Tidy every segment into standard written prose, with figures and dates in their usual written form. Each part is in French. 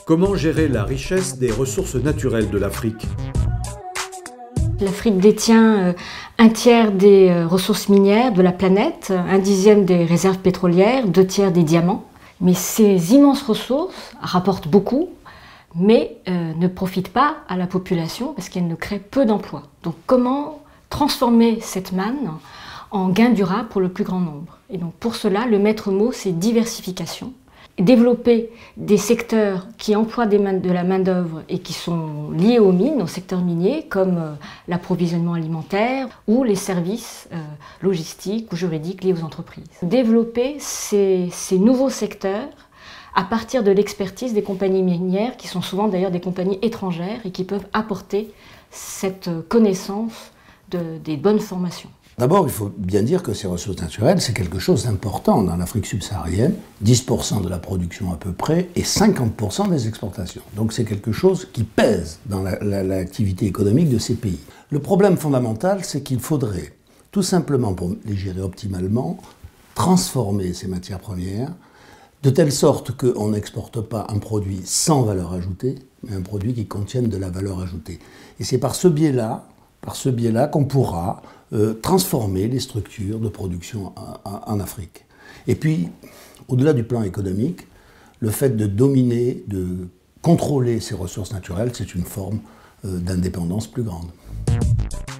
Comment gérer la richesse des ressources naturelles de l'Afrique ? L'Afrique détient un tiers des ressources minières de la planète, un dixième des réserves pétrolières, 2/3 des diamants. Mais ces immenses ressources rapportent beaucoup, mais ne profitent pas à la population parce qu'elles ne créent peu d'emplois. Donc comment transformer cette manne en gain durable pour le plus grand nombre? Et donc pour cela, le maître mot, c'est diversification. Développer des secteurs qui emploient de la main-d'œuvre et qui sont liés aux mines, au secteur minier, comme l'approvisionnement alimentaire ou les services logistiques ou juridiques liés aux entreprises. Développer ces nouveaux secteurs à partir de l'expertise des compagnies minières, qui sont souvent d'ailleurs des compagnies étrangères et qui peuvent apporter cette connaissance des bonnes formations. D'abord, il faut bien dire que ces ressources naturelles, c'est quelque chose d'important dans l'Afrique subsaharienne, 10% de la production à peu près et 50% des exportations. Donc c'est quelque chose qui pèse dans l'activité économique de ces pays. Le problème fondamental, c'est qu'il faudrait, tout simplement pour les gérer optimalement, transformer ces matières premières de telle sorte qu'on n'exporte pas un produit sans valeur ajoutée, mais un produit qui contienne de la valeur ajoutée. Et c'est par ce biais-là qu'on pourra transformer les structures de production en Afrique. Et puis, au-delà du plan économique, le fait de dominer, de contrôler ces ressources naturelles, c'est une forme d'indépendance plus grande.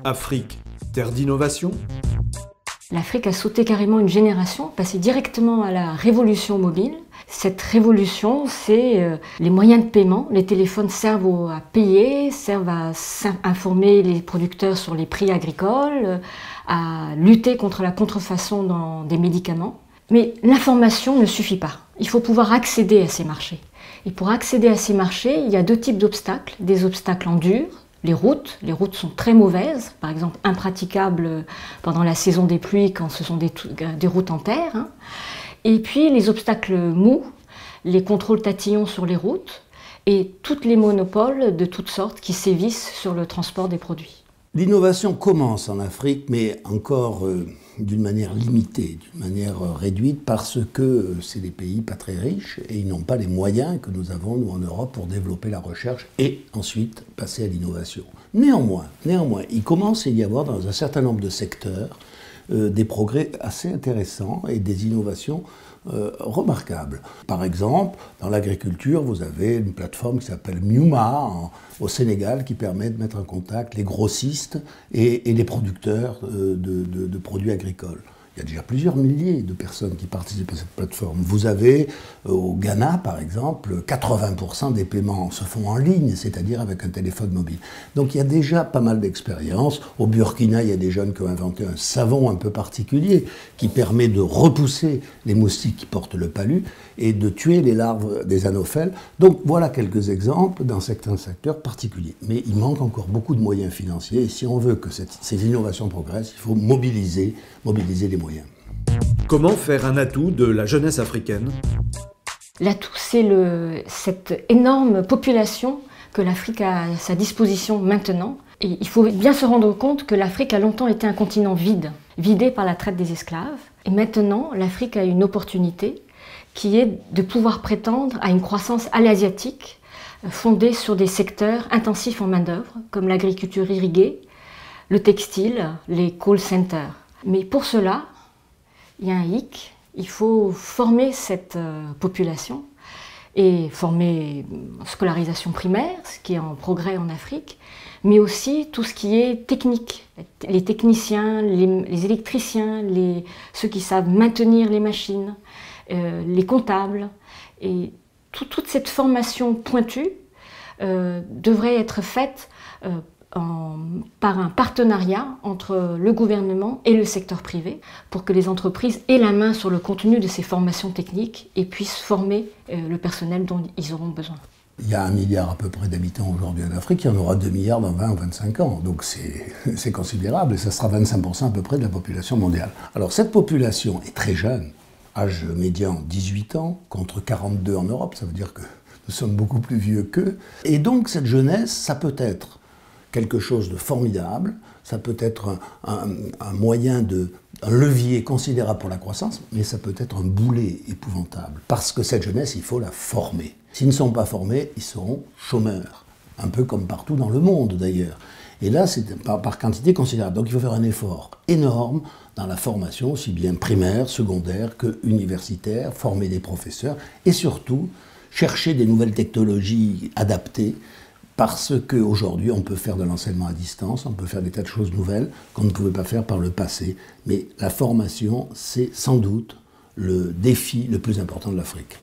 Afrique, terre d'innovation ? L'Afrique a sauté carrément une génération, passé directement à la révolution mobile. Cette révolution, c'est les moyens de paiement. Les téléphones servent à payer, servent à informer les producteurs sur les prix agricoles, à lutter contre la contrefaçon dans des médicaments. Mais l'information ne suffit pas. Il faut pouvoir accéder à ces marchés. Et pour accéder à ces marchés, il y a deux types d'obstacles. Des obstacles en dur. Les routes sont très mauvaises, par exemple impraticables pendant la saison des pluies quand ce sont des routes en terre. Et puis les obstacles mous, les contrôles tatillons sur les routes et tous les monopoles de toutes sortes qui sévissent sur le transport des produits. L'innovation commence en Afrique, mais encore d'une manière limitée, d'une manière réduite, parce que c'est des pays pas très riches et ils n'ont pas les moyens que nous avons, nous, en Europe, pour développer la recherche et ensuite passer à l'innovation. Néanmoins, il commence à y avoir dans un certain nombre de secteurs des progrès assez intéressants et des innovations remarquables. Par exemple, dans l'agriculture, vous avez une plateforme qui s'appelle Miuma au Sénégal qui permet de mettre en contact les grossistes et les producteurs de produits agricoles. Il y a déjà plusieurs milliers de personnes qui participent à cette plateforme. Vous avez au Ghana, par exemple, 80% des paiements se font en ligne, c'est-à-dire avec un téléphone mobile. Donc il y a déjà pas mal d'expériences. Au Burkina, il y a des jeunes qui ont inventé un savon un peu particulier qui permet de repousser les moustiques qui portent le palu et de tuer les larves des anophèles. Donc voilà quelques exemples dans certains secteurs particuliers. Mais il manque encore beaucoup de moyens financiers et si on veut que ces innovations progressent, il faut mobiliser les moyens. Comment faire un atout de la jeunesse africaine ? L'atout, c'est cette énorme population que l'Afrique a à sa disposition maintenant. Et il faut bien se rendre compte que l'Afrique a longtemps été un continent vidé par la traite des esclaves. Et maintenant, l'Afrique a une opportunité qui est de pouvoir prétendre à une croissance allasiatique fondée sur des secteurs intensifs en main-d'œuvre, comme l'agriculture irriguée, le textile, les call centers. Mais pour cela, il y a un hic, il faut former cette population et former scolarisation primaire, ce qui est en progrès en Afrique, mais aussi tout ce qui est technique, les techniciens, les électriciens, ceux qui savent maintenir les machines, les comptables. Et toute cette formation pointue devrait être faite par un partenariat entre le gouvernement et le secteur privé pour que les entreprises aient la main sur le contenu de ces formations techniques et puissent former le personnel dont ils auront besoin. Il y a 1 milliard à peu près d'habitants aujourd'hui en Afrique, il y en aura 2 milliards dans 20 ou 25 ans. Donc c'est considérable et ça sera 25% à peu près de la population mondiale. Alors cette population est très jeune, âge médian 18 ans contre 42 en Europe, ça veut dire que nous sommes beaucoup plus vieux qu'eux. Et donc cette jeunesse, ça peut être quelque chose de formidable, ça peut être un moyen un levier considérable pour la croissance, mais ça peut être un boulet épouvantable. Parce que cette jeunesse, il faut la former. S'ils ne sont pas formés, ils seront chômeurs. Un peu comme partout dans le monde d'ailleurs. Et là, c'est par quantité considérable. Donc il faut faire un effort énorme dans la formation, aussi bien primaire, secondaire que universitaire, former des professeurs et surtout chercher des nouvelles technologies adaptées parce qu'aujourd'hui, on peut faire de l'enseignement à distance, on peut faire des tas de choses nouvelles qu'on ne pouvait pas faire par le passé. Mais la formation, c'est sans doute le défi le plus important de l'Afrique.